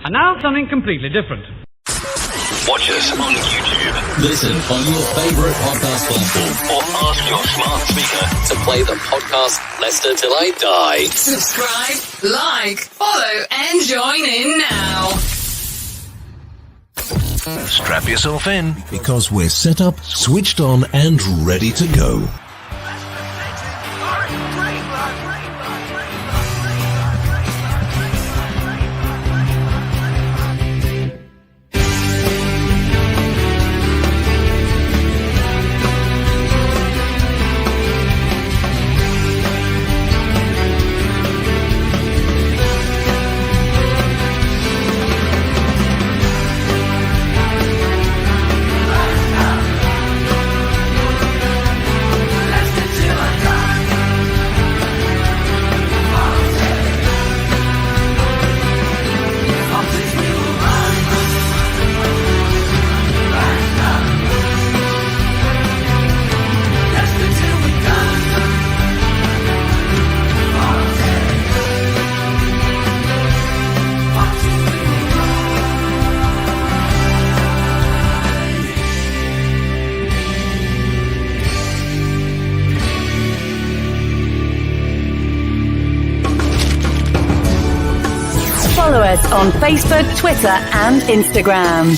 And now something completely different. Watch us on YouTube. Listen on your favourite podcast platform. Or ask your smart speaker to play the podcast Leicester Till I Die. Subscribe, like, follow, and join in now. Strap yourself in. Because we're set up, switched on, and ready to go. Follow us on Facebook, Twitter and Instagram.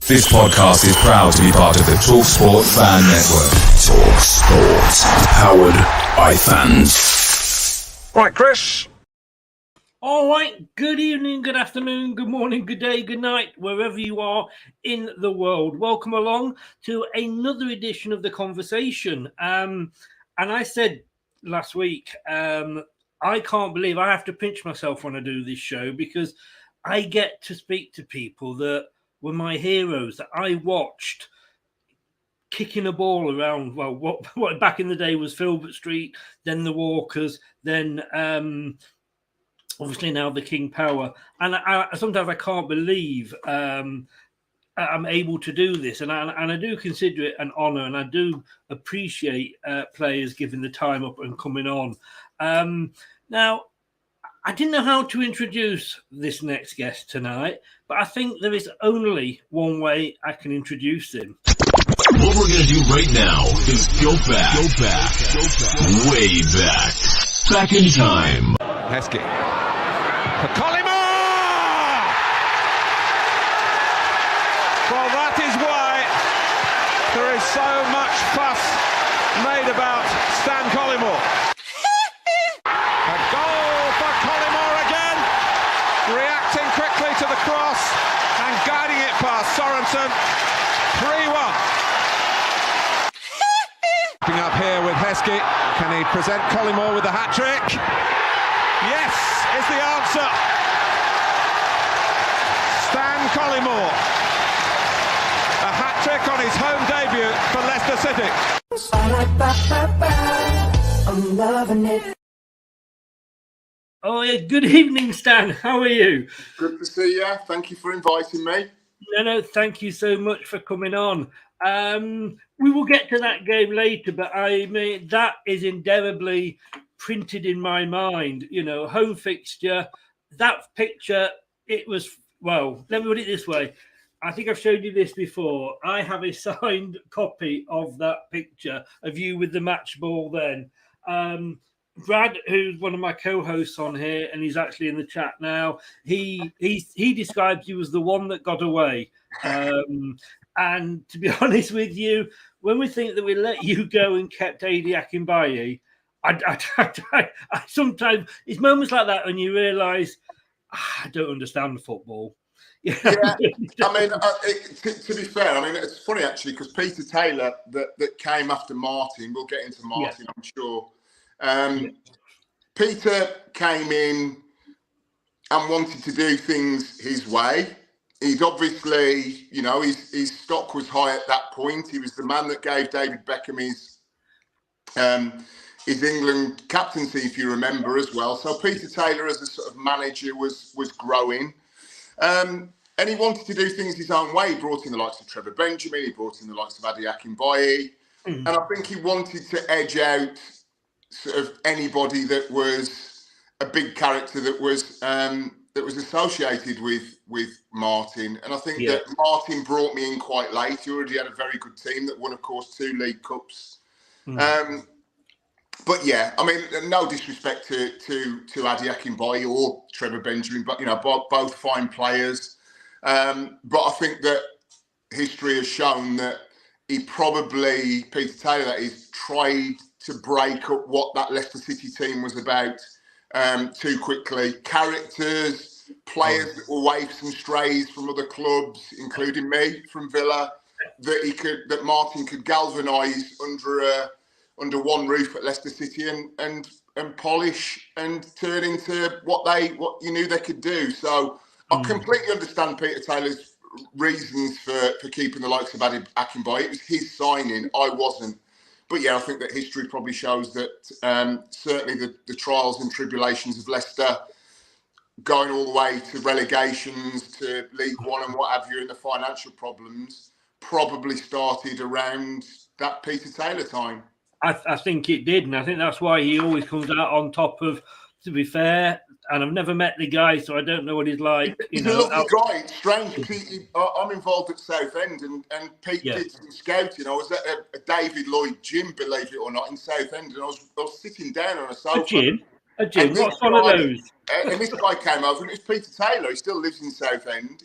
This podcast is proud to be part of the TalkSport Fan Network. TalkSport. Powered by fans. Right, Chris. All right, good evening, good afternoon, good morning, good day, good night, wherever you are in the world. Welcome along to another edition of The Conversation. And I said last week, I can't believe I have to pinch myself when I do this show because I get to speak to people that were my heroes that I watched kicking a ball around. Well, what back in the day was Filbert Street, then the Walkers, then obviously now the King Power. And sometimes I can't believe I'm able to do this, and I do consider it an honour, and I do appreciate players giving the time up and coming on. Now, I didn't know how to introduce this next guest tonight, but I think there is only one way I can introduce him. What we're going to do right now is go back, way back. Back in time. Heskey. For Collymore! Well, that is why there is so much fuss made about Stan Collymore. A goal for Collymore again, reacting quickly to the cross and guiding it past Sorensen. 3-1. Picking up here with Heskey. Can he present Collymore with the hat-trick? Yes, is the answer. Stan Collymore. A hat-trick on his home debut for Leicester City. I'm loving it. Oh, yeah, good evening, Stan. How are you? Good to see you. Thank you for inviting me. No, thank you so much for coming on. We will get to that game later, but I mean, that is indelibly printed in my mind. You know, home fixture, that picture, it was, well, let me put it this way. I think I've showed you this before. I have a signed copy of that picture of you with the match ball then. Brad, who's one of my co-hosts on here, and he's actually in the chat now, he describes you as the one that got away. And to be honest with you, when we think that we let you go and kept Adi Akinbaye, I sometimes, it's moments like that when you realise, I don't understand football. Yeah, I mean, to be fair, I mean, it's funny actually because Peter Taylor that came after Martin, we'll get into Martin, I'm sure. Peter came in and wanted to do things his way. He's obviously, you know, his stock was high at that point. He was the man that gave David Beckham his England captaincy, if you remember, as well. So Peter Taylor, as a sort of manager, was growing. And he wanted to do things his own way. He brought in the likes of Trevor Benjamin. He brought in the likes of Adi Akinbaye. And I think he wanted to edge out sort of anybody that was a big character that was associated with Martin. And I think that Martin brought me in quite late. He already had a very good team that won, of course, 2 League Cups. But yeah, I mean, no disrespect to Adi Akinbaye or Trevor Benjamin, but both fine players. But I think that history has shown that Peter Taylor, that is, tried to break up what that Leicester City team was about too quickly. Characters, players that were waifs and strays from other clubs, including me from Villa, that Martin could galvanise under one roof at Leicester City and polish and turn into what you knew they could do. So I completely understand Peter Taylor's reasons for keeping the likes of Adi Akinbaye. It was his signing, I wasn't. But yeah, I think that history probably shows that certainly the trials and tribulations of Leicester, going all the way to relegations, to League One and what have you, and the financial problems, probably started around that Peter Taylor time. I think it did, and I think that's why he always comes out on top of, to be fair, and I've never met the guy, so I don't know what he's like. He's a lovely guy. It's strange. I'm involved at Southend, and Pete did some scouting. I was at a David Lloyd gym, believe it or not, in Southend, and I was sitting down on a sofa. A gym? What's one of those? And this guy came over, and it's Peter Taylor. He still lives in Southend.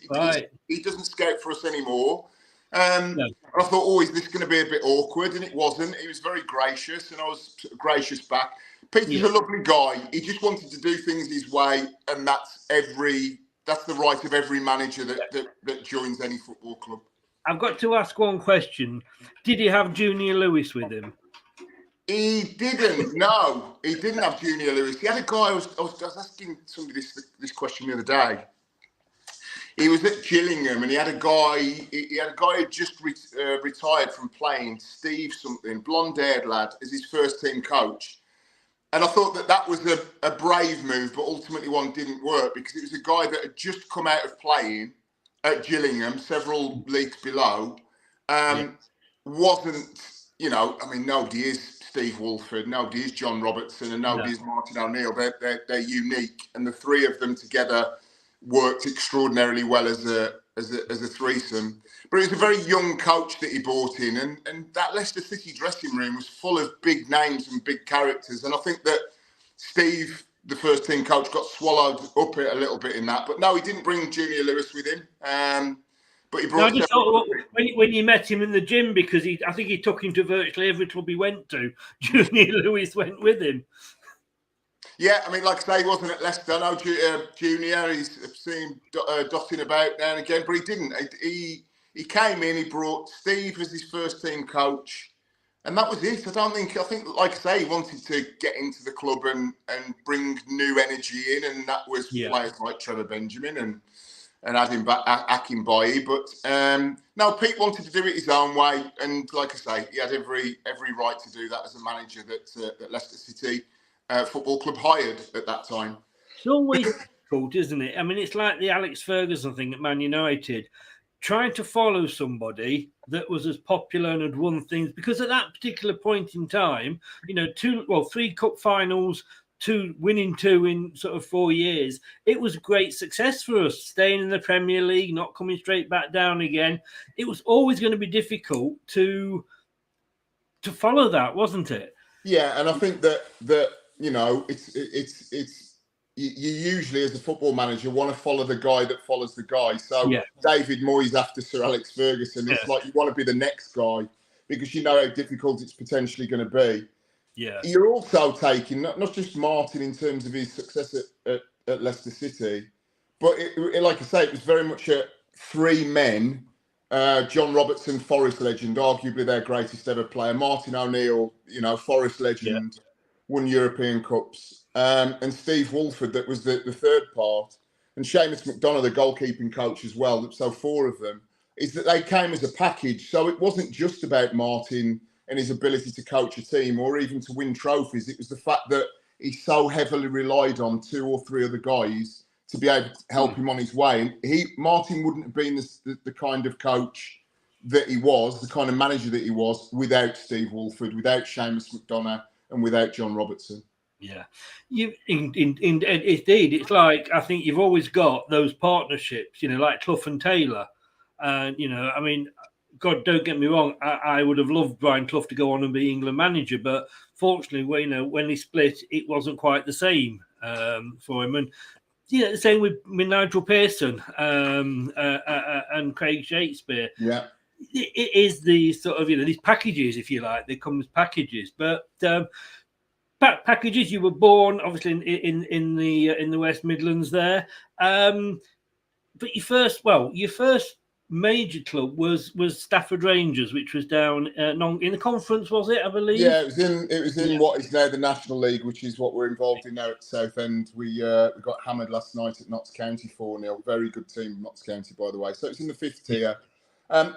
He doesn't scout for us anymore. And I thought, is this going to be a bit awkward? And it wasn't. He was very gracious, and I was gracious back. Peter's a lovely guy. He just wanted to do things his way, and that's the right of every manager that joins any football club. I've got to ask one question. Did he have Junior Lewis with him? He didn't. No, he didn't have Junior Lewis. He had a guy. I was asking somebody this question the other day. He was at Gillingham, and he had a guy. He had a guy who just retired from playing, Steve something, blonde-haired lad, as his first team coach. And I thought that was a brave move, but ultimately one didn't work because it was a guy that had just come out of playing at Gillingham, several leagues below. Wasn't, nobody is Steve Wolford, nobody is John Robertson, and nobody is Martin O'Neill. They're unique, and the three of them together worked extraordinarily well as a threesome. But it was a very young coach that he brought in, and that Leicester City dressing room was full of big names and big characters. And I think that Steve, the first team coach, got swallowed up a little bit in that. But no, he didn't bring Junior Lewis with him. But he brought. When you met him in the gym, because I think he took him to virtually every club he went to. Junior Lewis went with him. Yeah, I mean, like I say, he wasn't at Leicester. I know Junior, he's seen him dotting about now and again, but he didn't. He came in, he brought Steve as his first team coach, and that was it. I think, like I say, he wanted to get into the club and bring new energy in, and that was players like Trevor Benjamin and Adi Akinbaye. But no, Pete wanted to do it his own way, and like I say, he had every right to do that as a manager that Leicester City Football Club hired at that time. It's always difficult, isn't it? I mean, it's like the Alex Ferguson thing at Man United, trying to follow somebody that was as popular and had won things, because at that particular point in time, 3 cup finals, winning 2 in sort of 4 years, it was a great success for us, staying in the Premier League, not coming straight back down again. It was always going to be difficult to follow that, wasn't it? Yeah, and I think that it's you usually, as a football manager, want to follow the guy that follows the guy. So David Moyes after Sir Alex Ferguson, it's like you want to be the next guy because you know how difficult it's potentially going to be. Yeah, you're also taking not just Martin in terms of his success at Leicester City, but like I say, it was very much 3 men. John Robertson, Forest legend, arguably their greatest ever player. Martin O'Neill, Forest legend, won European Cups. And Steve Wolford, that was the third part. And Seamus McDonough, the goalkeeping coach as well. So 4 of them. Is that they came as a package. So it wasn't just about Martin and his ability to coach a team or even to win trophies. It was the fact that he so heavily relied on 2 or 3 other guys to be able to help him on his way. And Martin wouldn't have been the kind of coach that he was, the kind of manager that he was, without Steve Wolford, without Seamus McDonough, and without John Robertson. Yeah, indeed. It's like, I think you've always got those partnerships, like Clough and Taylor. And, I mean, God, don't get me wrong, I would have loved Brian Clough to go on and be England manager, but fortunately, when he split, it wasn't quite the same for him. And the same with Nigel Pearson and Craig Shakespeare. Yeah, it is the sort of these packages, if you like. They come as packages, but packages. You were born obviously in the West Midlands there, but your first major club was Stafford Rangers, which was down in the conference, was it? I believe. Yeah, it was in what is now the National League, which is what we're involved in now at Southend. We got hammered last night at Notts County 4-0. Very good team, Notts County, by the way. So it's in the 5th tier. A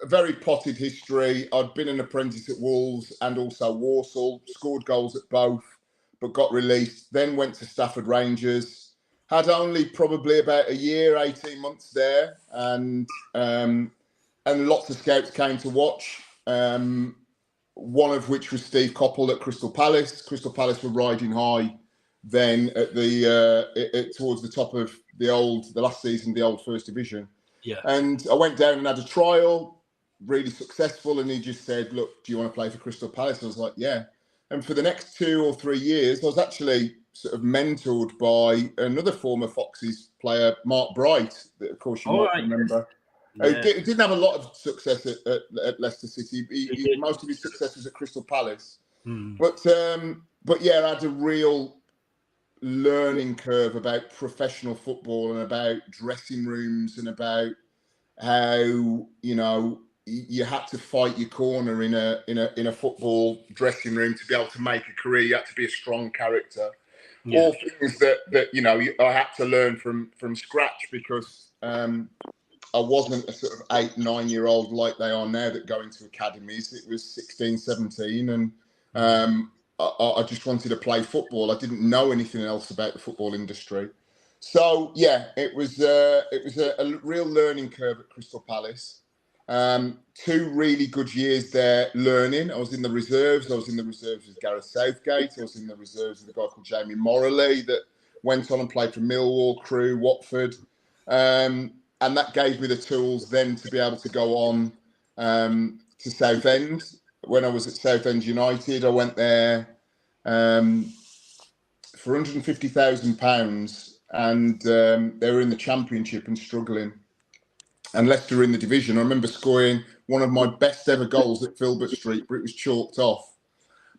very potted history. I'd been an apprentice at Wolves and also Walsall, scored goals at both, but got released. Then went to Stafford Rangers. Had only probably about a year, 18 months there, and lots of scouts came to watch. One of which was Steve Coppell at Crystal Palace. Crystal Palace were riding high then at towards the top of the last season, the old First Division. Yeah. And I went down and had a trial, really successful, and he just said, "Look, do you want to play for Crystal Palace?" I was like, "Yeah." And for the next 2 or 3 years, I was actually sort of mentored by another former Foxes player, Mark Bright, that of course you might remember. Yeah. He didn't have a lot of success at Leicester City. Most of his success was at Crystal Palace. But yeah, I had a real learning curve about professional football and about dressing rooms and about how you had to fight your corner in a football dressing room to be able to make a career. You had to be a strong character. Yeah. All things that I had to learn from scratch, because I wasn't a sort of 8-9-year-old like they are now that go into academies. It was 16, 17, and I just wanted to play football. I didn't know anything else about the football industry. So yeah, it was a real learning curve at Crystal Palace. 2 really good years there learning. I was in the reserves. I was in the reserves with Gareth Southgate. I was in the reserves with a guy called Jamie Morley that went on and played for Millwall, Crewe, Watford. And that gave me the tools then to be able to go on to Southend. When I was at Southend United, I went there for £150,000, and they were in the Championship and struggling. And Leicester were in the division. I remember scoring one of my best ever goals at Filbert Street, but it was chalked off.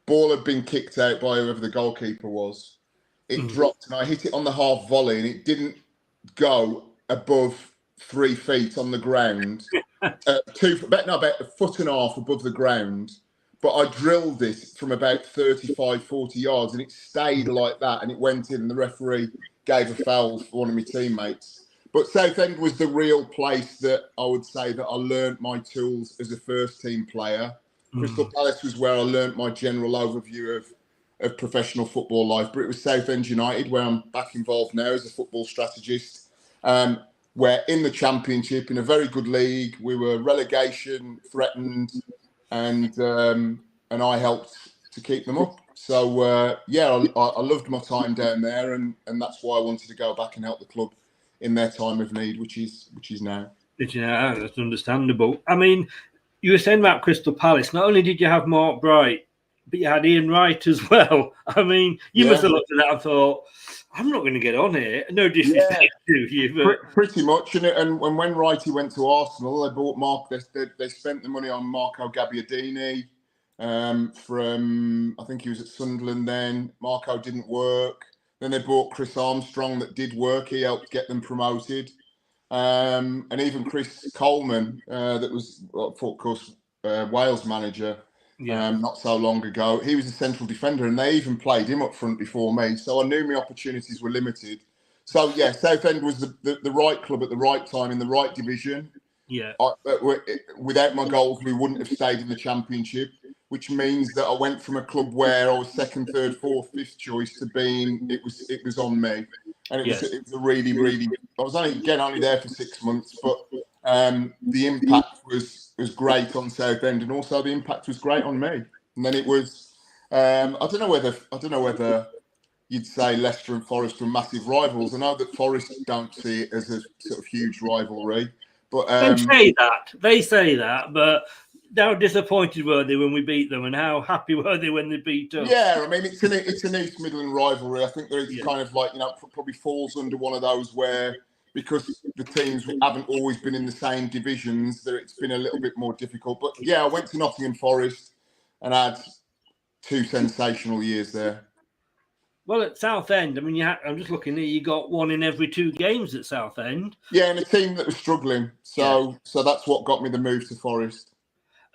Ball had been kicked out by whoever the goalkeeper was. It dropped, and I hit it on the half volley, and it didn't go above 3 feet on the ground. About a foot and a half above the ground. But I drilled it from about 35, 40 yards, and it stayed like that, and it went in, and the referee gave a foul for one of my teammates. But Southend was the real place that I would say that I learnt my tools as a first-team player. Crystal Palace was where I learnt my general overview of professional football life. But it was Southend United, where I'm back involved now as a football strategist, where in the Championship, in a very good league, we were relegation threatened, and I helped to keep them up. So I loved my time down there, and that's why I wanted to go back and help the club in their time of need, which is now. That's understandable. I mean, you were saying about Crystal Palace. Not only did you have Mark Bright, but you had Ian Wright as well. I mean, you must have looked at that and thought, I'm not going to get on here. No disrespect to you, but pretty much. And when Wrighty went to Arsenal, they bought Mark. They spent the money on Marco Gabbiadini from, I think he was at Sunderland then. Marco didn't work. Then they bought Chris Armstrong, that did work. He helped get them promoted. And even Chris Coleman, that was, of course, Wales manager not so long ago. He was a central defender, and they even played him up front before me. So I knew my opportunities were limited. So, yeah, Southend was the right club at the right time in the right division. Yeah. Without my goals, we wouldn't have stayed in the Championship, which means that I went from a club where I was second, third, fourth, fifth choice to being it was on me, and it was a really, really. I was only there for 6 months, but the impact was great on Southend, and also the impact was great on me. And then it was I don't know whether you'd say Leicester and Forest are massive rivals. I know that Forest don't see it as a sort of huge rivalry, but they say that, but how disappointed were they when we beat them, and how happy were they when they beat us? Yeah, I mean, it's an East Midland rivalry. I think that it's kind of like, probably falls under one of those where, because the teams haven't always been in the same divisions, that it's been a little bit more difficult. But yeah, I went to Nottingham Forest and had 2 sensational years there. Well, at Southend, I mean, I'm just looking here. You got 1 in every 2 games at Southend. Yeah, and a team that was struggling. So that's what got me the move to Forest.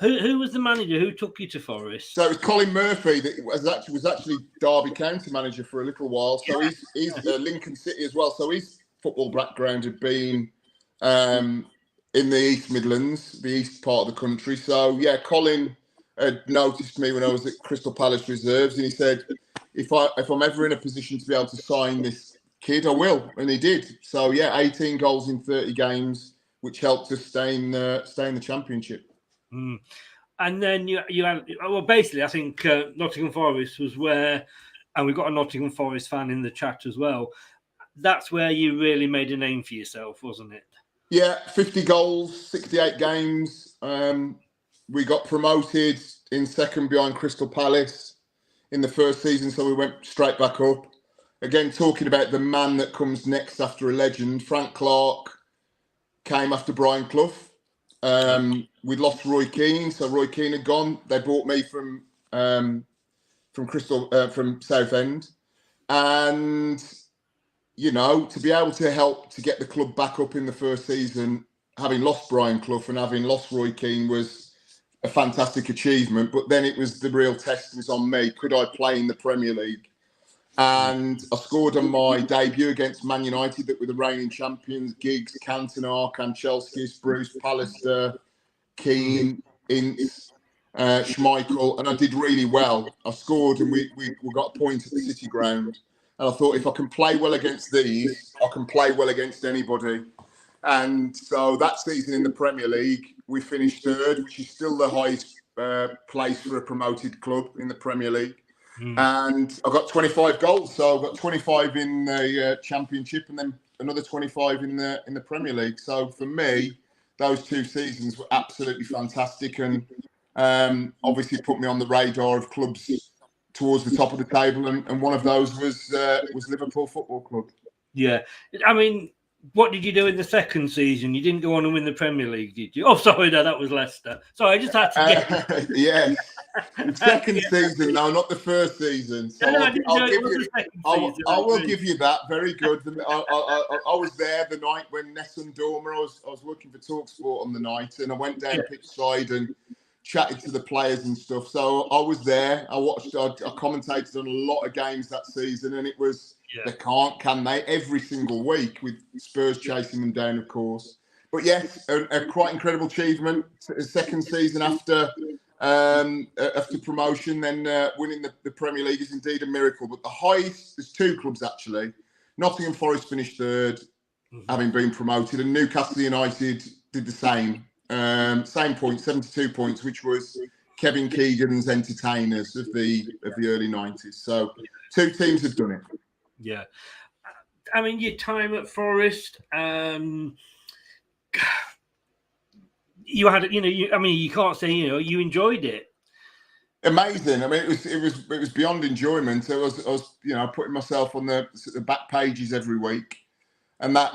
Who was the manager? Who took you to Forest? So it was Colin Murphy that was actually Derby County manager for a little while. So he's Lincoln City as well. So his football background had been in the East Midlands, the east part of the country. So yeah, Colin had noticed me when I was at Crystal Palace Reserves, and he said, if I'm ever in a position to be able to sign this kid, I will, and he did. So yeah, 18 goals in 30 games, which helped us stay in the Championship. Mm. And then you had, well, basically, I think Nottingham Forest was where, and we've got a Nottingham Forest fan in the chat as well. That's where you really made a name for yourself, wasn't it? Yeah, 50 goals, 68 games. We got promoted in second behind Crystal Palace in the first season, so we went straight back up. Again, talking about the man that comes next after a legend, Frank Clark came after Brian Clough. We'd lost Roy Keane, so Roy Keane had gone. They brought me from Southend, and to be able to help to get the club back up in the first season, having lost Brian Clough and having lost Roy Keane, was a fantastic achievement. But then it was the real test was on me. Could I play in the Premier League? And I scored on my debut against Man United, that were the reigning champions. Giggs, Cantona, Kanchelskis, Bruce, Pallister, Keane, Ince, Schmeichel, and I did really well. I scored, and we got a point at the City Ground. And I thought, if I can play well against these, I can play well against anybody. And so that season in the Premier League, we finished third, which is still the highest place for a promoted club in the Premier League. And I got 25 goals, so I got 25 in the Championship, and then another 25 in the Premier League. So for me, those 2 seasons were absolutely fantastic, and obviously put me on the radar of clubs towards the top of the table, and one of those was Liverpool Football Club. Yeah, I mean, what did you do in the second season? You didn't go on and win the Premier League, did you? Oh, sorry, no, that was Leicester. Sorry, I just had to get... Yeah. The second season, no, not the first season. So I will give you that. Very good. I was there the night when Nessun Dorma, I was working for TalkSport on the night, and I went down pitch side and chatted to the players and stuff. So I was there. I commentated on a lot of games that season, and it was, they can they? Every single week, with Spurs chasing them down, of course. But yes, a quite incredible achievement. Second season after promotion, then winning the Premier League is indeed a miracle. But the highest, there's 2 clubs actually. Nottingham Forest finished third, having been promoted, and Newcastle United did the same. Same point, 72 points, which was Kevin Keegan's Entertainers of the early 90s. So 2 teams have done it. Yeah. I mean, your time at Forest, you had, you can't say, you enjoyed it. Amazing. I mean, it was beyond enjoyment. I was putting myself on the back pages every week, and that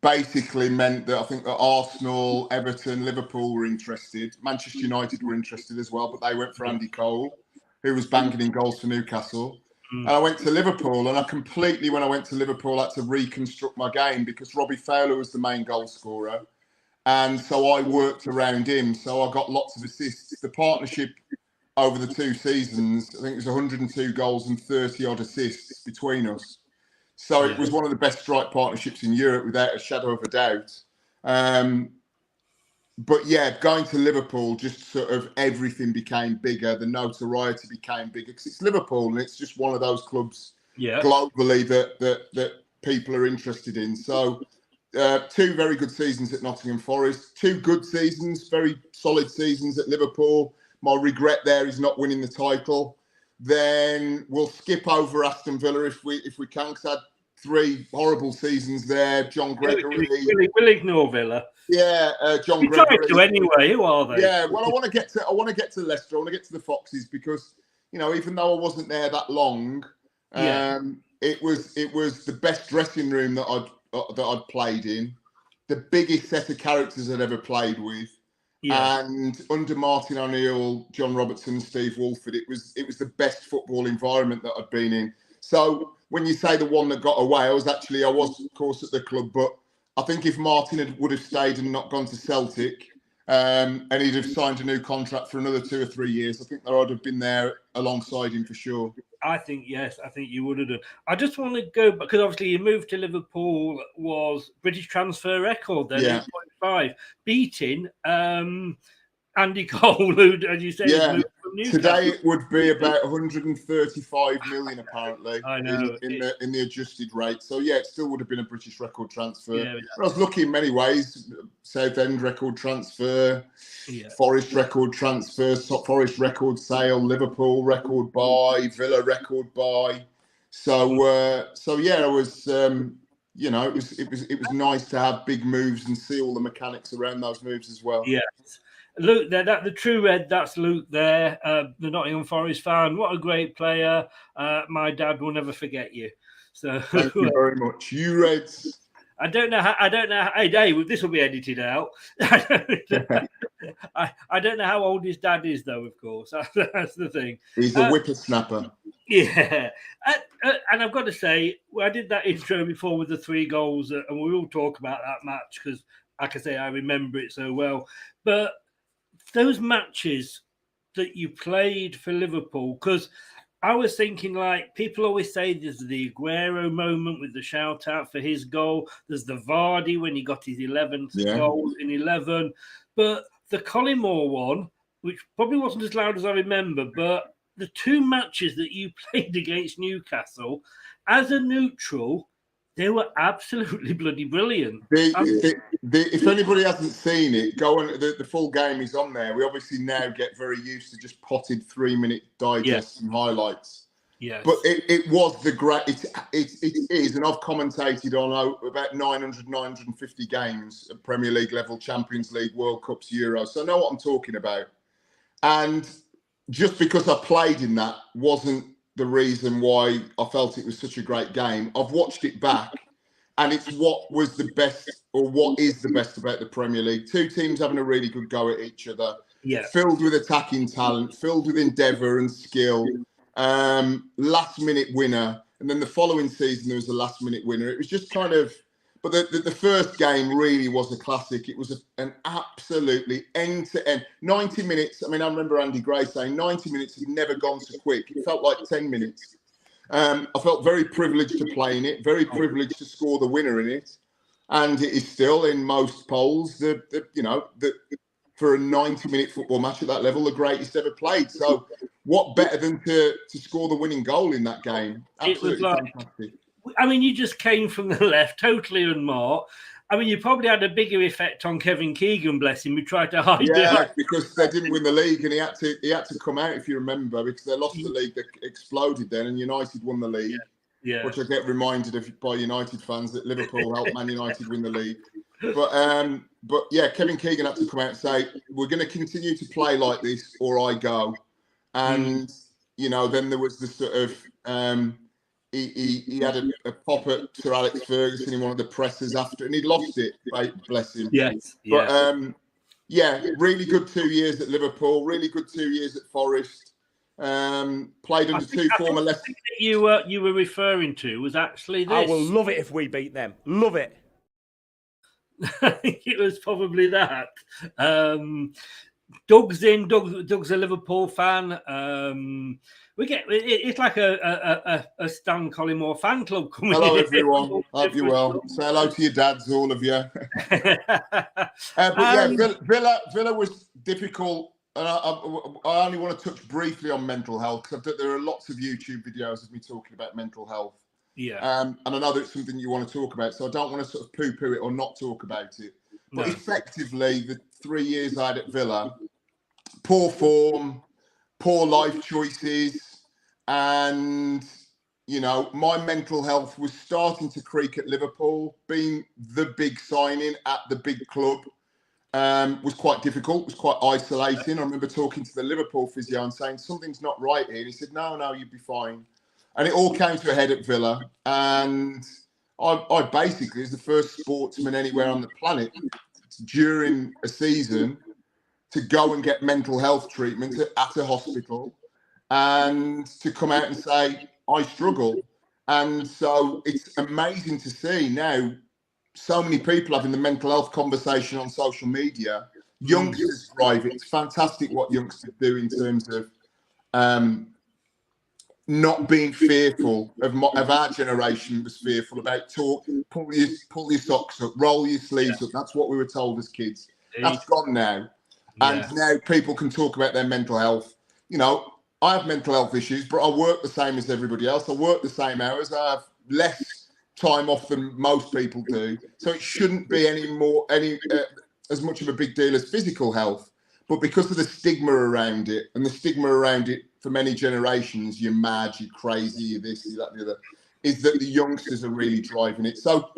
basically meant that I think that Arsenal, Everton, Liverpool were interested. Manchester United were interested as well, but they went for Andy Cole, who was banging in goals for Newcastle. And I went to Liverpool, and when I went to Liverpool, I had to reconstruct my game, because Robbie Fowler was the main goal scorer. And so I worked around him. So I got lots of assists. The partnership over the 2 seasons, I think it was 102 goals and 30 odd assists between us. So it was one of the best strike partnerships in Europe, without a shadow of a doubt. But yeah, going to Liverpool, just sort of everything became bigger. The notoriety became bigger, because it's Liverpool, and it's just one of those clubs globally that people are interested in. So 2 very good seasons at Nottingham Forest, 2 good seasons, very solid seasons at Liverpool. My regret there is not winning the title. Then we'll skip over Aston Villa if we can, because I had 3 horrible seasons there. John Gregory. We'll ignore Villa. Yeah, John We Gregory. try to anyway. Who are they? Yeah, well, I want to get to Leicester. I want to get to the Foxes because, you know, even though I wasn't there that long, it was the best dressing room that I'd played in, the biggest set of characters I'd ever played with. Yeah. And under Martin O'Neill, John Robertson, Steve Wolford, it was the best football environment that I'd been in. So when you say the one that got away, I was of course at the club, but I think if Martin would have stayed and not gone to Celtic, and he'd have signed a new contract for another 2 or 3 years, I think that I'd have been there alongside him for sure. I think, yes, I think you would have done. I just want to go, because obviously you moved to Liverpool, was British transfer record then, 8.5, beating Andy Cole, who, as you say, moved from Newcastle. Today it would be about 135 million, apparently, I know. in the adjusted rate. So, yeah, it still would have been a British record transfer. Yeah, I was lucky in many ways. Southend record transfer, Forest record transfer, Forest record sale, Liverpool record buy, Villa record buy. So yeah, it was you know, it was nice to have big moves and see all the mechanics around those moves as well. Yes. Luke there, the True Red, that's Luke there, the Nottingham Forest fan. What a great player. My dad will never forget you. So thank you very much. You Reds. I don't know how. Hey, Dave, this will be edited out. I don't know how old his dad is, though. Of course, that's the thing. He's a whippersnapper. Yeah, and I've got to say, I did that intro before with the 3 goals, and we will talk about that match because, like I say, I remember it so well. But those matches that you played for Liverpool, because I was thinking, like, people always say there's the Aguero moment with the shout out for his goal. There's the Vardy when he got his 11th goal in 11. But the Collymore one, which probably wasn't as loud as I remember, but the 2 matches that you played against Newcastle as a neutral, they were absolutely bloody brilliant. If anybody hasn't seen it, go on. The full game is on there. We obviously now get very used to just potted 3-minute digests and highlights. Yes. But it was the great. It is, and I've commentated on about 950 games at Premier League level, Champions League, World Cups, Euros. So I know what I'm talking about. And just because I played in that wasn't the reason why I felt it was such a great game. I've watched it back, and it's what was the best, or what is the best about the Premier League. 2 teams having a really good go at each other, filled with attacking talent, filled with endeavour and skill, last-minute winner, and then the following season there was a last-minute winner. It was just kind of, but the first game really was a classic. It was an absolutely end-to-end 90 minutes. I mean, I remember Andy Gray saying 90 minutes had never gone so quick. It felt like 10 minutes. I felt very privileged to play in it, very privileged to score the winner in it, and it is still in most polls for a 90-minute football match at that level, the greatest ever played. So, what better than to score the winning goal in that game? Absolutely fantastic. I mean, you just came from the left, totally unmarked. I mean, you probably had a bigger effect on Kevin Keegan, bless him, who tried to hide it. Yeah, because they didn't win the league, and he had to come out, if you remember, because they lost the league, they exploded then, and United won the league. Yeah. Which I get reminded of by United fans that Liverpool helped Man United win the league. But yeah, Kevin Keegan had to come out and say, we're going to continue to play like this, or I go. And then there was the sort of. He had a pop at Sir Alex Ferguson in one of the presses after, and he'd lost it, bless him. Yes. But really good 2 years at Liverpool, really good 2 years at Forest. Played under 2 former Leicester. You were referring to was actually this. I will love it if we beat them. Love it. I think it was probably that. Doug's in. Doug's a Liverpool fan. It's like a Stan Collymore fan club coming in. Hello, everyone. Hope you're well. Say hello to your dads, all of you. Villa was difficult. And I only want to touch briefly on mental health, because there are lots of YouTube videos of me talking about mental health. Yeah. And I know that's something you want to talk about, so I don't want to sort of poo-poo it or not talk about it. But effectively, the 3 years I had at Villa, poor form, poor life choices, And, you know, my mental health was starting to creak at Liverpool. Being the big signing at the big club was quite difficult, was quite isolating. I remember talking to the Liverpool physio and saying, something's not right here. And he said, no, you'd be fine. And it all came to a head at Villa. And I basically, as the first sportsman anywhere on the planet during a season, to go and get mental health treatment at a hospital and to come out and say, I struggle. And so it's amazing to see now so many people having the mental health conversation on social media. Youngsters drive it. It's fantastic what youngsters do in terms of not being fearful of our generation was fearful about pull your socks up, roll your sleeves up. That's what we were told as kids. That's gone now. And now people can talk about their mental health. You know, I have mental health issues, but I work the same as everybody else. I work the same hours. I have less time off than most people do. So it shouldn't be as much of a big deal as physical health. But because of the stigma around it, and the stigma around it for many generations, you're mad, you're crazy, you're this, you're that, the other, is that the youngsters are really driving it. So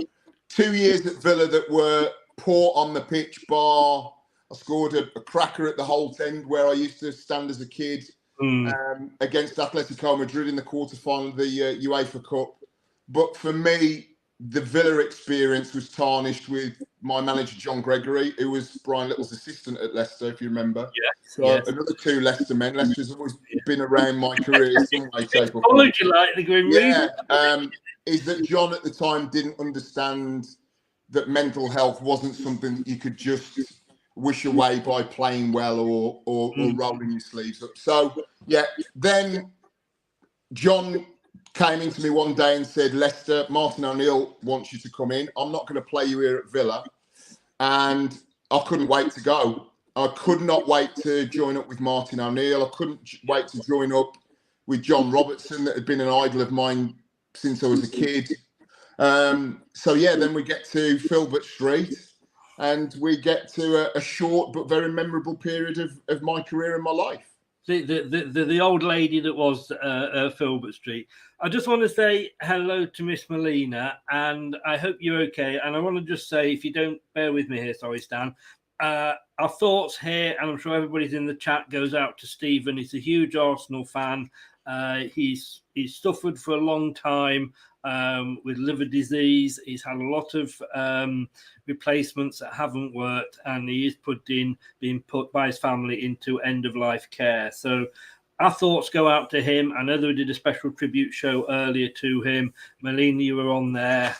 2 years at Villa that were poor on the pitch, bar I scored a cracker at the Holt End where I used to stand as a kid against Atletico Madrid in the quarterfinal of the UEFA Cup. But for me, the Villa experience was tarnished with my manager, John Gregory, who was Brian Little's assistant at Leicester, if you remember. Another two Leicester men. Leicester's always been around my career some way, shape or form. You like the Green Reason. Is that John at the time didn't understand that mental health wasn't something that you could just wish away by playing well or rolling your sleeves up. So, then John came into me one day and said, Leicester, Martin O'Neill wants you to come in. I'm not going to play you here at Villa. And I couldn't wait to go. I could not wait to join up with Martin O'Neill. I couldn't wait to join up with John Robertson, that had been an idol of mine since I was a kid. Then we get to Filbert Street. And we get to a short but very memorable period of my career and my life. The old lady that was Filbert Street. I just want to say hello to Miss Molina, and I hope you're okay. And I want to just say, if you don't bear with me here, sorry, Stan, our thoughts here, and I'm sure everybody's in the chat, goes out to Stephen. He's a huge Arsenal fan. He's suffered for a long time with liver disease. He's had a lot of replacements that haven't worked, and he is being put by his family into end-of-life care. So our thoughts go out to him. I know they did a special tribute show earlier to him. Melina, you were on there.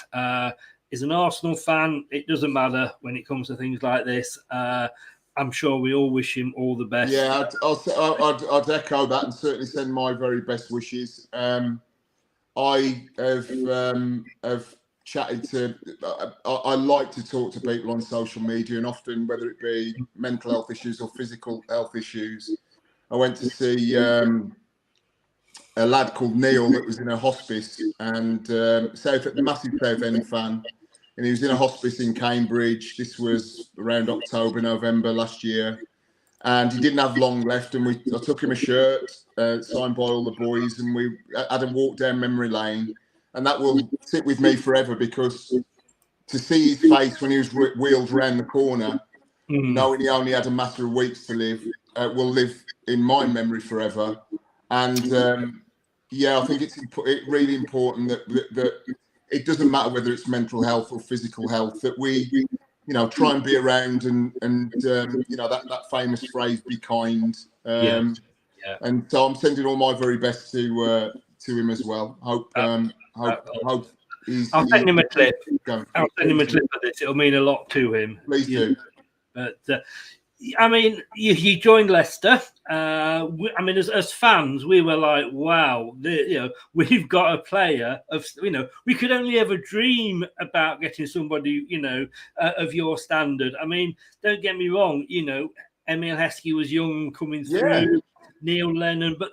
Is an Arsenal fan. It doesn't matter when it comes to things like this. I'm sure we all wish him all the best. Yeah, I'd echo that and certainly send my very best wishes. I have chatted to. I like to talk to people on social media, and often, whether it be mental health issues or physical health issues. I went to see a lad called Neil that was in a hospice, and massive Southend fan, and he was in a hospice in Cambridge. This was around October, November last year, and he didn't have long left. And I took him a shirt signed by all the boys, and we had a walk down memory lane, and that will sit with me forever, because to see his face when he was wheeled around the corner, knowing he only had a matter of weeks to live, will live in my memory forever. And I think it's really important that it doesn't matter whether it's mental health or physical health, that we, try and be around and that famous phrase, be kind. And so I'm sending all my very best to him as well. Hope I'll send him a clip. I'll send him a clip of this. It'll mean a lot to him. Please do. But I mean, he joined Leicester. As fans, we were like, wow, we've got a player of, we could only ever dream about getting somebody, of your standard. I mean, don't get me wrong, Emile Heskey was young coming through. Neil Lennon, but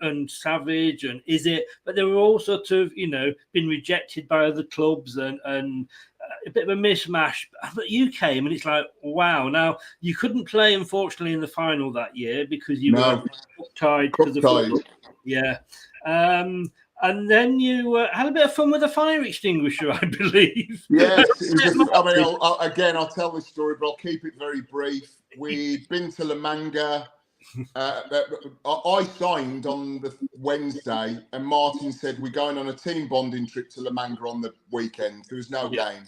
and Savage and Is It, but they were all sort of been rejected by other clubs, and a bit of a mismatch. But you came and it's like, wow. Now, you couldn't play, unfortunately, in the final that year because you were tied to the football. Yeah. And then you had a bit of fun with a fire extinguisher, I believe. Yes. I'll tell this story, but I'll keep it very brief. We'd been to La Manga. I signed on the Wednesday, and Martin said, we're going on a team bonding trip to La Manga on the weekend. There was no game.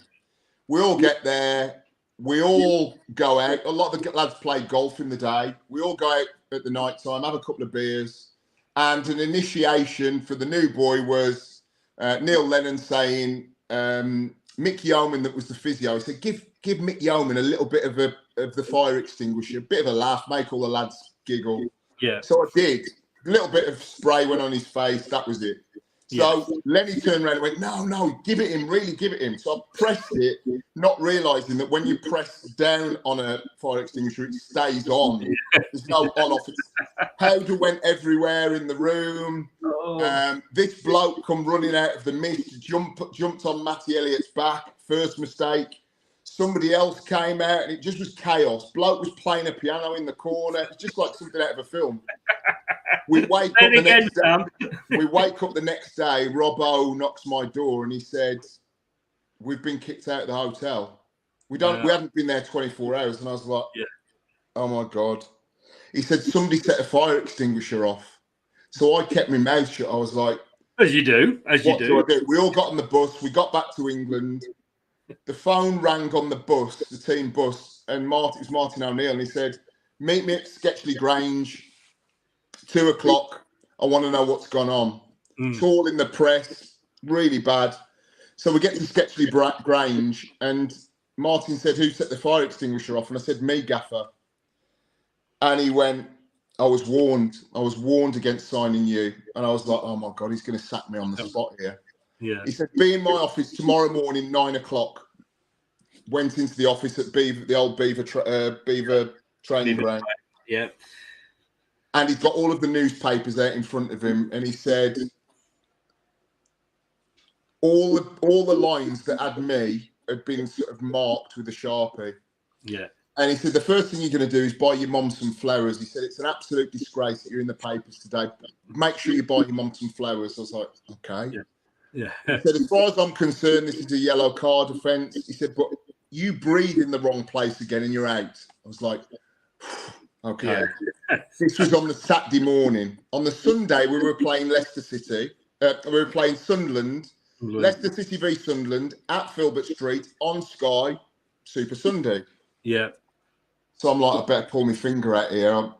We all get there. We all go out. A lot of the lads play golf in the day. We all go out at the night time, have a couple of beers. And an initiation for the new boy was Neil Lennon saying, Mick Yeoman, that was the physio, he said, give Mick Yeoman a little bit of the fire extinguisher, a bit of a laugh, make all the lads giggle. Yeah. So I did. A little bit of spray went on his face. That was it. So Lenny turned around and went, no, give it him, really give it him. So I pressed it, not realising that when you press down on a fire extinguisher, it stays on. There's no on-off. Powder went everywhere in the room. This bloke come running out of the mist, jumped on Matty Elliott's back. First mistake. Somebody else came out and it just was chaos. Bloke was playing a piano in the corner. It's just like something out of a film. We wake up the next day. Robbo knocks my door and he said, "We've been kicked out of the hotel. We haven't been there 24 hours." And I was like, "Oh my God." He said, "Somebody set a fire extinguisher off." So I kept my mouth shut. I was like, As you do. What do I do? We all got on the bus. We got back to England. The phone rang on the bus, the team bus, and it was Martin O'Neill, and he said, "Meet me at Sketchley Grange, 2:00. I want to know what's gone on." It's all in the press, really bad. So we get to Sketchley Grange, and Martin said, "Who set the fire extinguisher off?" And I said, "Me, Gaffer." And he went, I was warned against signing you." And I was like, "Oh my God, he's going to sack me on the spot here." Yeah. He said, "Be in my office tomorrow morning, 9:00. Went into the office at the old Beaver training ground. Yeah. And he's got all of the newspapers out in front of him. And he said, all the lines that had me had been sort of marked with a Sharpie. Yeah. And he said, the first thing you're going to do is buy your mum some flowers. He said, it's an absolute disgrace that you're in the papers today. Make sure you buy your mum some flowers. I was like, okay. Yeah. He said, as far as I'm concerned, this is a yellow card offence. He said, but you breathe in the wrong place again and you're out. I was like, okay. Yeah. This was on the Saturday morning. On the Sunday, we were playing Leicester City. We were playing Sunderland. Leicester City v Sunderland at Filbert Street on Sky Super Sunday. Yeah. So I'm like, I better pull my finger out here.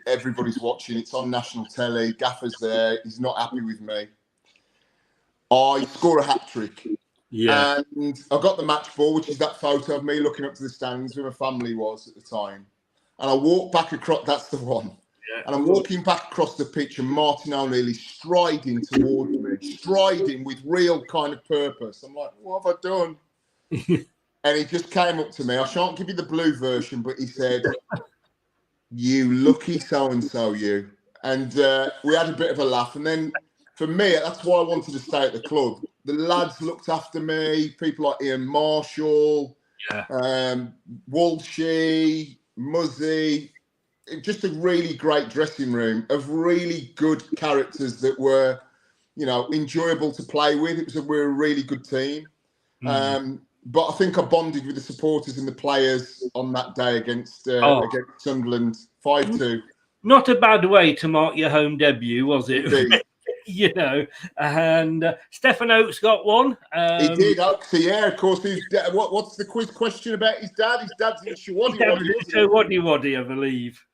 Everybody's watching. It's on national telly. Gaffer's there. He's not happy with me. I score a hat-trick. Yeah. And I got the match ball, which is that photo of me looking up to the stands where my family was at the time. And I walk back across, that's the one. Yeah. And I'm walking back across the pitch and Martin O'Neill is striding towards me, striding with real kind of purpose. I'm like, what have I done? And he just came up to me. I shan't give you the blue version, but he said, "You lucky so-and-so, you." And we had a bit of a laugh. And then for me, that's why I wanted to stay at the club. The lads looked after me. People like Ian Marshall, Walshy, Muzzy. Just a really great dressing room of really good characters that were, enjoyable to play with. We're a really good team. But I think I bonded with the supporters and the players on that day against Sunderland, 5-2. Not a bad way to mark your home debut, was it? And Stefan Oakes got one. He did, Oakes, yeah, of course. What's the quiz question about his dad? His dad's in Shawaddy, I believe.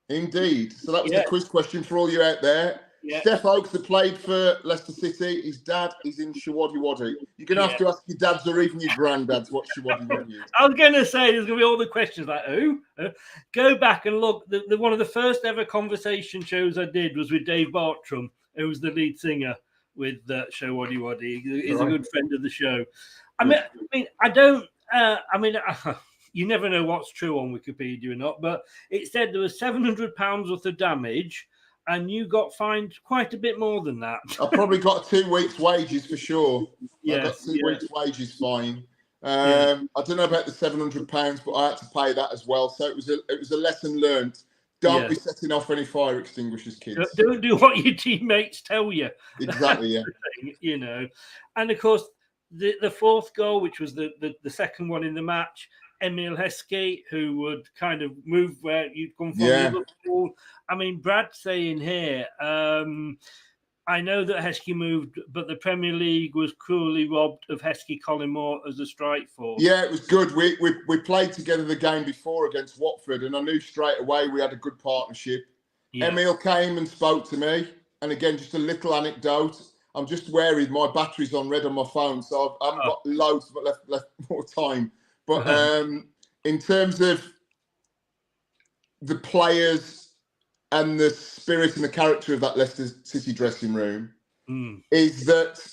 Indeed. So that was the quiz question for all you out there. Yeah. Steph Oakes that played for Leicester City. His dad is in Shawaddy. You're going to have to ask your dads or even your granddads what Shawaddy is. I was going to say there's going to be all the questions like, who? Go back and look. One of the first ever conversation shows I did was with Dave Bartram, who was the lead singer with Shawaddy. He's a good friend of the show. You never know what's true on Wikipedia or not, but it said there was £700 worth of damage. And you got fined quite a bit more than that. I probably got 2 weeks' wages for sure. I got 2 weeks' wages fine. I don't know about the £700, but I had to pay that as well. So it was a lesson learned. Don't be setting off any fire extinguishers, kids. Don't do what your teammates tell you. Exactly, yeah. You know, and of course the fourth goal, which was the second one in the match, Emile Heskey, who would kind of move where you'd come from Liverpool. I mean, Brad's saying here, I know that Heskey moved, but the Premier League was cruelly robbed of Heskey Collymore as a strike force. Yeah, it was good. We played together the game before against Watford, and I knew straight away we had a good partnership. Yeah. Emile came and spoke to me, and again, just a little anecdote. I'm just wary, my battery's on red on my phone, so I haven't got loads left more time. But in terms of the players and the spirit and the character of that Leicester City dressing room, is that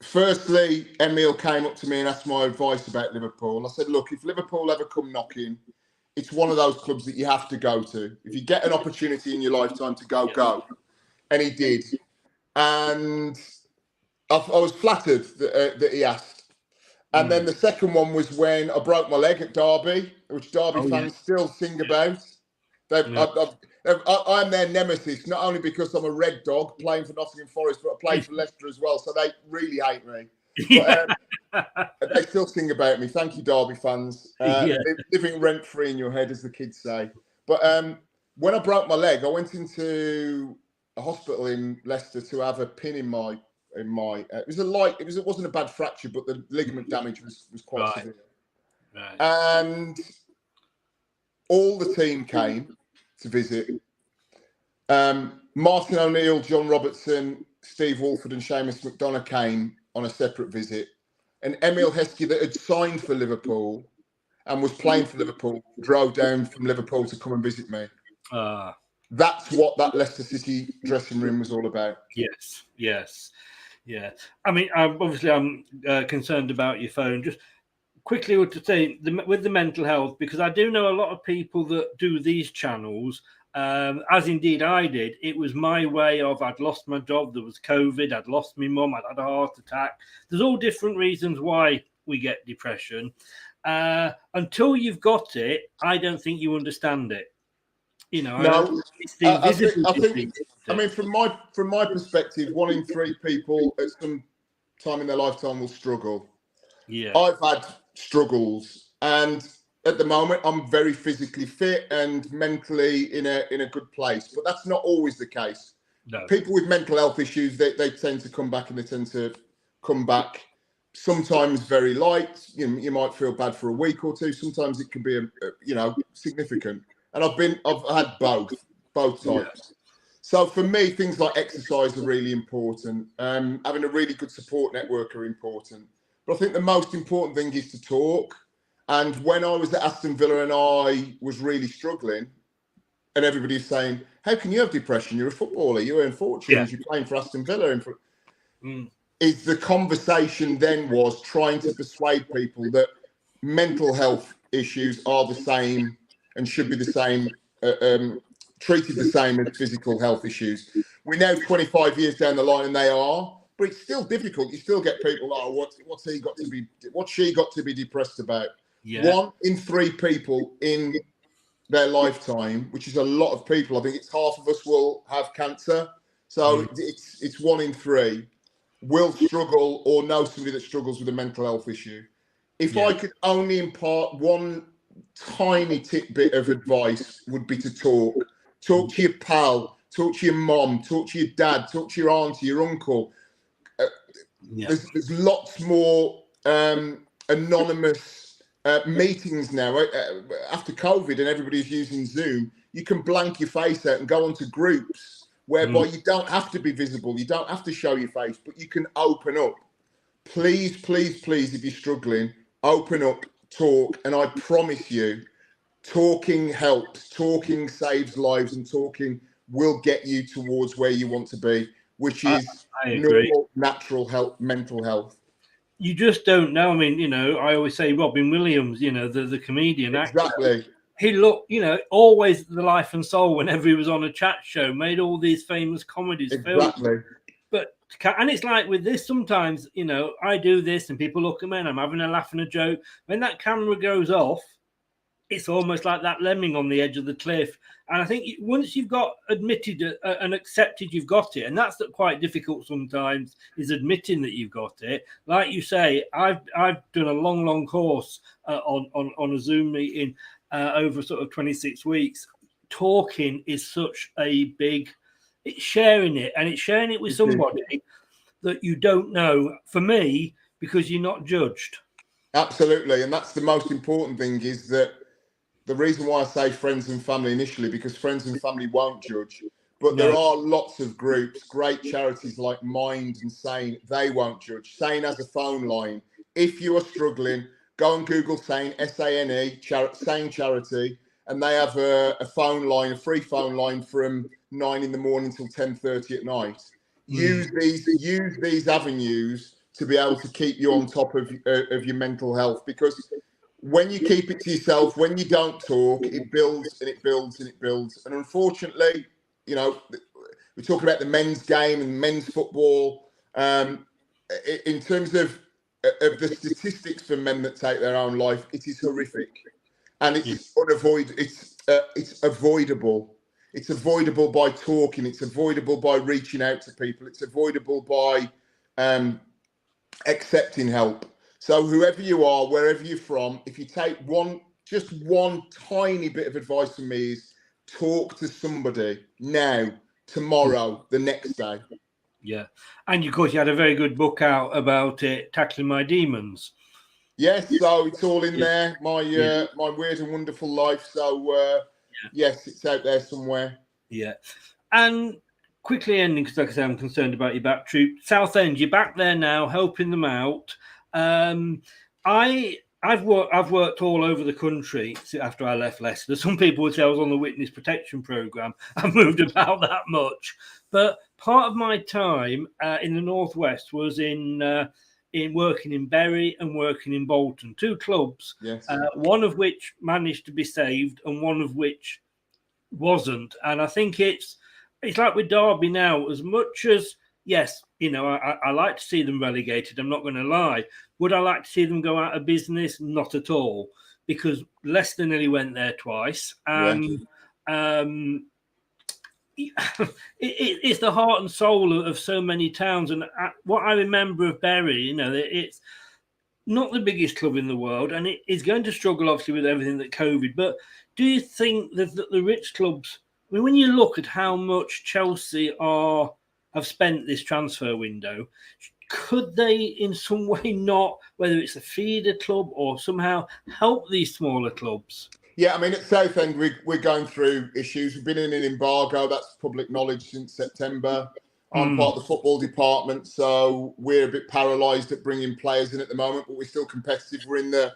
firstly, Emile came up to me and asked my advice about Liverpool. I said, look, if Liverpool ever come knocking, it's one of those clubs that you have to go to. If you get an opportunity in your lifetime to go. And he did. And I was flattered that he asked. And then the second one was when I broke my leg at Derby, which Derby fans still sing about. I'm their nemesis, not only because I'm a red dog playing for Nottingham Forest, but I played for Leicester as well, so they really hate me. But they still sing about me. Thank you, Derby fans. Living rent-free in your head, as the kids say. But when I broke my leg, I went into a hospital in Leicester to have a pin in my. It wasn't a bad fracture, but the ligament damage was quite severe. Right. And all the team came to visit. Martin O'Neill, John Robertson, Steve Walford and Seamus McDonough came on a separate visit. And Emile Heskey, that had signed for Liverpool and was playing for Liverpool, drove down from Liverpool to come and visit me. That's what that Leicester City dressing room was all about. Yes. Yeah. I mean, obviously, I'm concerned about your phone. Just quickly to say, with the mental health, because I do know a lot of people that do these channels, as indeed I did. It was my way of, I'd lost my job, there was COVID, I'd lost my mum, I'd had a heart attack. There's all different reasons why we get depression. Until you've got it, I don't think you understand it. You know, I mean, from my perspective, 1 in 3 people at some time in their lifetime will struggle. Yeah, I've had struggles, and at the moment, I'm very physically fit and mentally in a good place. But that's not always the case. No. People with mental health issues, they tend to come back, and they tend to come back sometimes very light. You might feel bad for a week or two. Sometimes it can be significant. And I've had both types. Yeah. So for me, things like exercise are really important. Having a really good support network are important. But I think the most important thing is to talk. And when I was at Aston Villa and I was really struggling, and everybody's saying, how can you have depression? You're a footballer. You earn fortunes. You're playing for Aston Villa. Is the conversation then was trying to persuade people that mental health issues are the same and should be the same, treated the same as physical health issues. We're now 25 years down the line, and they are, but it's still difficult. You still get people, what's she got to be depressed about? Yeah. 1 in 3 people in their lifetime, which is a lot of people. I think it's half of us will have cancer. So it's 1 in 3 will struggle or know somebody that struggles with a mental health issue. If I could only impart one tiny tidbit of advice, would be to talk to your pal, talk to your mom, talk to your dad, talk to your auntie, your uncle. There's lots more anonymous meetings now after COVID, and everybody's using Zoom. You can blank your face out and go onto groups whereby you don't have to be visible, you don't have to show your face, but you can open up. Please, if you're struggling, open up, talk, and I promise you, talking helps. Talking saves lives, and talking will get you towards where you want to be, which is normal, natural health, mental health. You just don't know. I mean, I always say Robin Williams, the comedian actor. Exactly. He looked, always the life and soul whenever he was on a chat show, made all these famous comedies. Exactly. Films. But And it's like with this, sometimes, you know, I do this and people look at me and I'm having a laugh and a joke. When that camera goes off, it's almost like that lemming on the edge of the cliff. And I think once you've got admitted and accepted you've got it, and that's quite difficult sometimes, is admitting that you've got it. Like you say, I've done a long course on a Zoom meeting over sort of 26 weeks. Talking is such a big, it's sharing it, and it's sharing it with somebody that you don't know, for me, because you're not judged. Absolutely. And that's the most important thing, is that the reason why I say friends and family initially, because friends and family won't judge, but there are lots of groups, great charities like Mind and Sane, they won't judge. Sane has a phone line. If you are struggling, go and Google Sane, S-A-N-E, Sane Charity, and they have a phone line, a free phone line from 9 in the morning till 10:30 at night. Use these avenues to be able to keep you on top of your mental health, because when you keep it to yourself, when you don't talk, it builds and it builds and it builds. And unfortunately, you know, we talk about the men's game and men's football. In terms of the statistics for men that take their own life, it is horrific, and it's it's avoidable. It's avoidable by talking. It's avoidable by reaching out to people. It's avoidable by accepting help. So whoever you are, wherever you're from, if you take just one tiny bit of advice from me, is talk to somebody now, tomorrow, the next day. Yeah. And of course, you had a very good book out about it, Tackling My Demons. Yes, so it's all in there, my weird and wonderful life. So yes, it's out there somewhere. Yeah. And quickly ending, because like I say, I'm concerned about your back troop. Southend, you're back there now, helping them out. I've worked all over the country after I left Leicester. Some people would say I was on the witness protection programme. I've moved about that much, but part of my time in the northwest was in working in Bury and working in Bolton, two clubs. Yes. One of which managed to be saved and one of which wasn't. And I think it's like with Derby now. As much as, yes, you know, I like to see them relegated, I'm not going to lie. Would I like to see them go out of business? Not at all, because Leicester nearly went there twice. And it's the heart and soul of so many towns. And what I remember of Bury, you know, it's not the biggest club in the world, and it is going to struggle, obviously, with everything that COVID. But do you think that the rich clubs, I mean, when you look at how much Chelsea have spent this transfer window, could they in some way not, whether it's a feeder club or somehow help these smaller clubs? Yeah, I mean, at Southend, we're going through issues. We've been in an embargo, that's public knowledge, since September. I'm part of the football department, so we're a bit paralysed at bringing players in at the moment, but we're still competitive. We're in the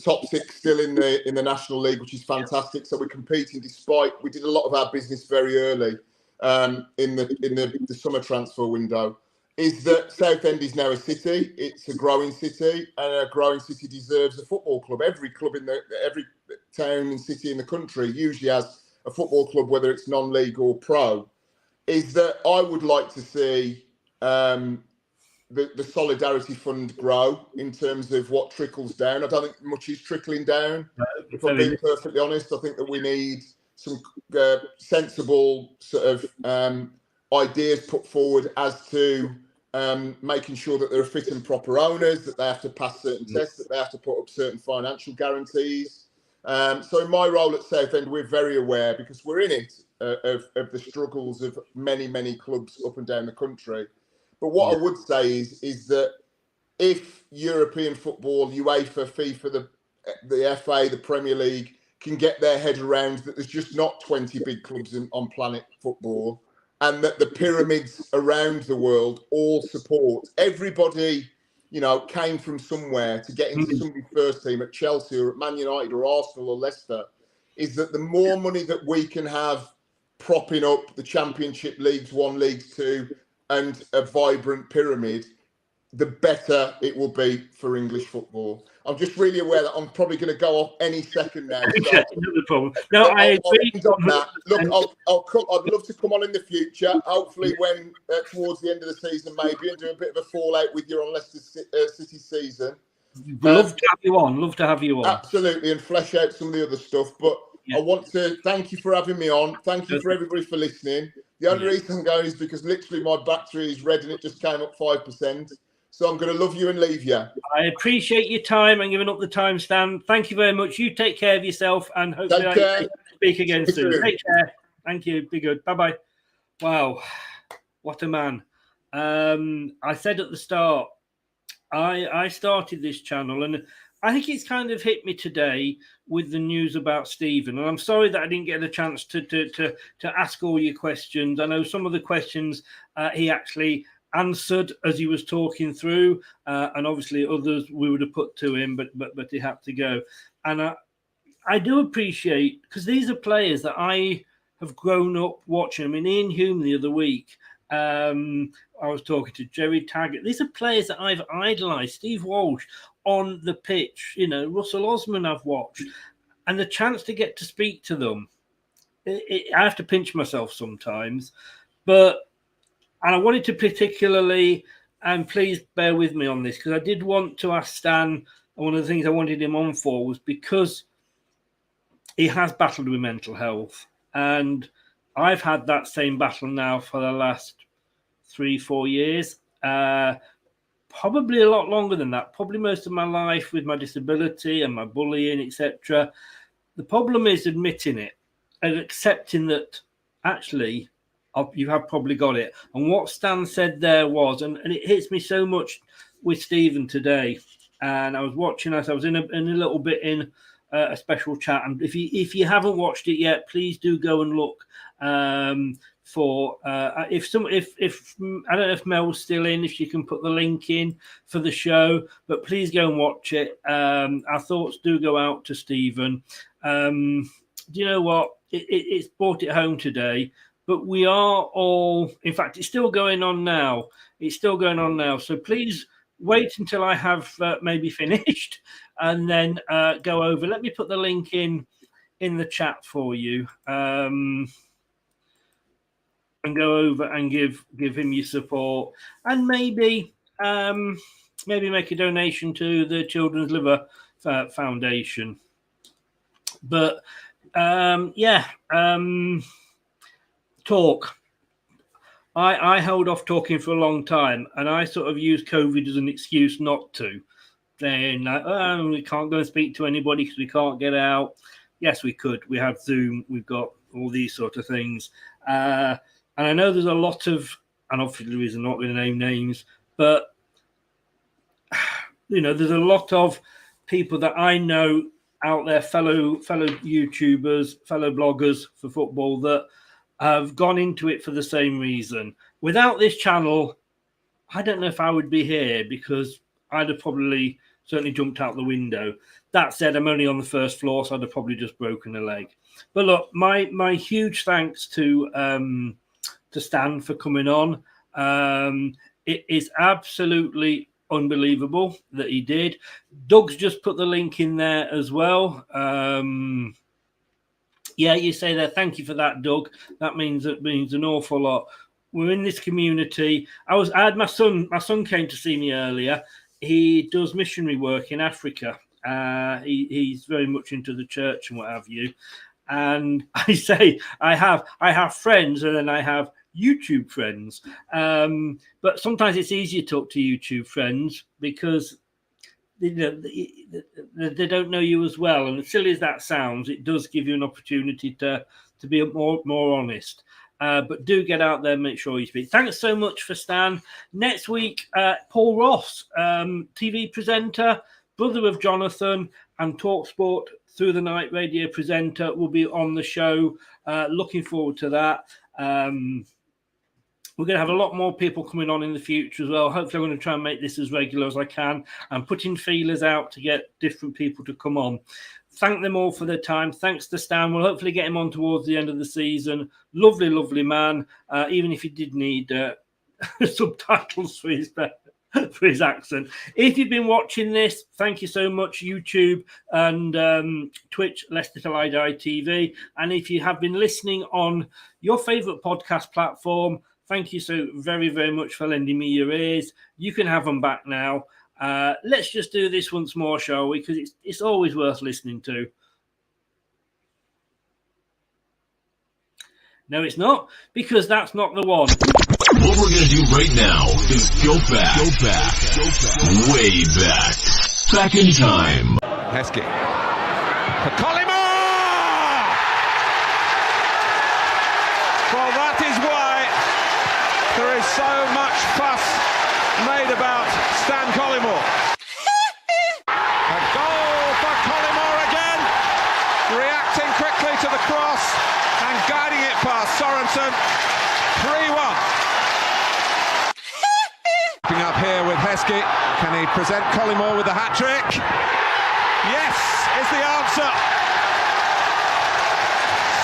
top six still in the National League, which is fantastic. So we're competing despite, we did a lot of our business very early in the summer transfer window. Is that Southend is now a city. It's a growing city, and a growing city deserves a football club. Every club every town and city in the country usually has a football club, whether it's non-league or pro. Is that I would like to see the Solidarity Fund grow in terms of what trickles down. I don't think much is trickling down. If I'm being perfectly honest, I think that we need some sensible sort of ideas put forward as to making sure that there are fit and proper owners, that they have to pass certain tests, that they have to put up certain financial guarantees. So in my role at Southend, we're very aware, because we're in it, of the struggles of many clubs up and down the country. But what I would say is that if European football, UEFA, FIFA, the FA, the Premier League can get their head around that there's just not 20 big clubs on planet football, and that the pyramids around the world all support. Everybody, you know, came from somewhere to get into somebody's first team at Chelsea or at Man United or Arsenal or Leicester. Is that the more money that we can have propping up the Championship Leagues 1, Leagues 2, and a vibrant pyramid, the better it will be for English football. I'm just really aware that I'm probably going to go off any second now. So no problem. No, I agree. Look, I'd love to come on in the future. Hopefully, when towards the end of the season, maybe, and do a bit of a fallout with you on Leicester City season. Love to have you on. Love to have you on. Absolutely, and flesh out some of the other stuff. But I want to thank you for having me on. Thank you for everybody for listening. The only reason I'm going is because literally my battery is red and it just came up 5%. So I'm going to love you and leave you. I appreciate your time and giving up the time, Stan. Thank you very much. You take care of yourself, and hopefully I speak again soon. Take care. Thank you. Be good. Bye-bye. Wow. What a man. I said at the start, I started this channel, and I think it's kind of hit me today with the news about Stephen. And I'm sorry that I didn't get a chance to ask all your questions. I know some of the questions he actually answered as he was talking through, and obviously others we would have put to him, but he had to go. And I do appreciate, because these are players that I have grown up watching. I mean, Ian Hume the other week, I was talking to Jerry Taggart. These are players that I've idolised. Steve Walsh on the pitch, Russell Osman I've watched, and the chance to get to speak to them, I have to pinch myself sometimes, and I wanted to particularly, and please bear with me on this, because I did want to ask Stan, and one of the things I wanted him on for was because he has battled with mental health, and I've had that same battle now for the last 3-4 years, probably a lot longer than that, probably most of my life with my disability and my bullying, etc. The problem is admitting it and accepting that actually you have probably got it. And what Stan said there was, and it hits me so much with Stephen today. And I was watching us. I was in a little bit in a special chat. And if you haven't watched it yet, please do go and look for if I don't know if Mel's still in, if she can put the link in for the show. But please go and watch it. Our thoughts do go out to Stephen. Do you know what? It's brought it home today. But we are all, in fact, it's still going on now. It's still going on now. So please wait until I have maybe finished and then go over. Let me put the link in the chat for you and go over and give him your support and maybe make a donation to the Children's Liver Foundation. But talk. I held off talking for a long time, and I sort of used COVID as an excuse not to. Then we can't go and speak to anybody because we can't get out. Yes, we could. We have Zoom. We've got all these sort of things. And I know there's a lot of, and obviously I'm not going to name names, but there's a lot of people that I know out there, fellow YouTubers, fellow bloggers for football that have gone into it for the same reason. Without this channel, I don't know if I would be here because I'd have probably certainly jumped out the window. That said, I'm only on the first floor, so I'd have probably just broken a leg. But look, my huge thanks to Stan for coming on. It is absolutely unbelievable that he did. Doug's just put the link in there as well. Yeah, you say there. Thank you for that, Doug. That means an awful lot. We're in this community. I had my son. My son came to see me earlier. He does missionary work in Africa. He's very much into the church and what have you. And I say I have friends, and then I have YouTube friends. But sometimes it's easier to talk to YouTube friends because they don't know you as well. And as silly as that sounds, it does give you an opportunity to be more honest. But do get out there, make sure you speak. Thanks so much for Stan. Next week, Paul Ross, TV presenter, brother of Jonathan, and TalkSport Through the Night radio presenter, will be on the show. Looking forward to that. We're going to have a lot more people coming on in the future as well. Hopefully, I'm going to try and make this as regular as I can and putting feelers out to get different people to come on. Thank them all for their time. Thanks to Stan. We'll hopefully get him on towards the end of the season. Lovely, lovely man. Even if he did need subtitles for his for his accent. If you've been watching this, thank you so much, YouTube and Twitch, Leicester Till I Die TV. And if you have been listening on your favourite podcast platform, thank you so very, very much for lending me your ears. You can have them back now. Let's just do this once more, shall we? Because it's always worth listening to. No, it's not, because that's not the one. What we're going to do right now is go back, way back in time. Heskey. For Collymore! Well, that is why there is so much fuss made about Stan Collymore. A goal for Collymore again, reacting quickly to the cross and guiding it past Sorensen. 3-1. Up here with Heskey. Can he present Collymore with a hat-trick? Yes, is the answer.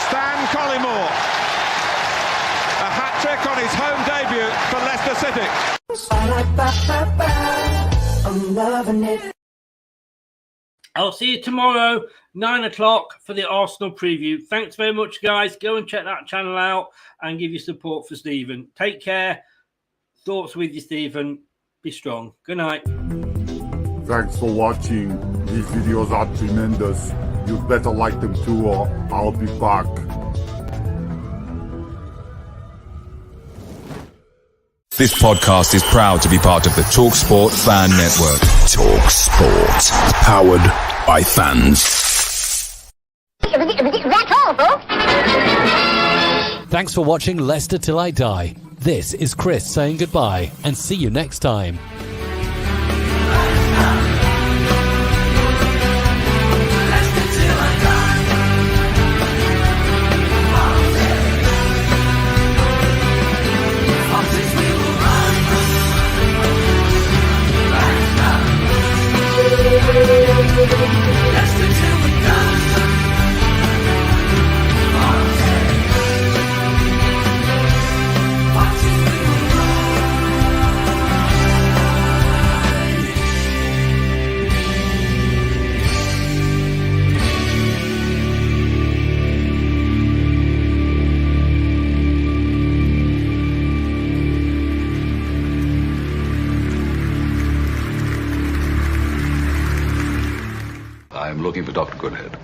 Stan Collymore. A hat-trick on his home debut for Leicester City. I'm loving it. I'll see you tomorrow, 9 o'clock, for the Arsenal preview. Thanks very much, guys. Go and check that channel out and give your support for Stephen. Take care. Thoughts with you, Stephen. Be strong. Good night. Thanks for watching. These videos are tremendous. You'd better like them too, or I'll be back. This podcast is proud to be part of the TalkSport Fan Network. TalkSport. Powered by fans. That's all, folks. Thanks for watching Leicester Till I Die. This is Chris saying goodbye and see you next time. I'm looking for Dr. Goodhead.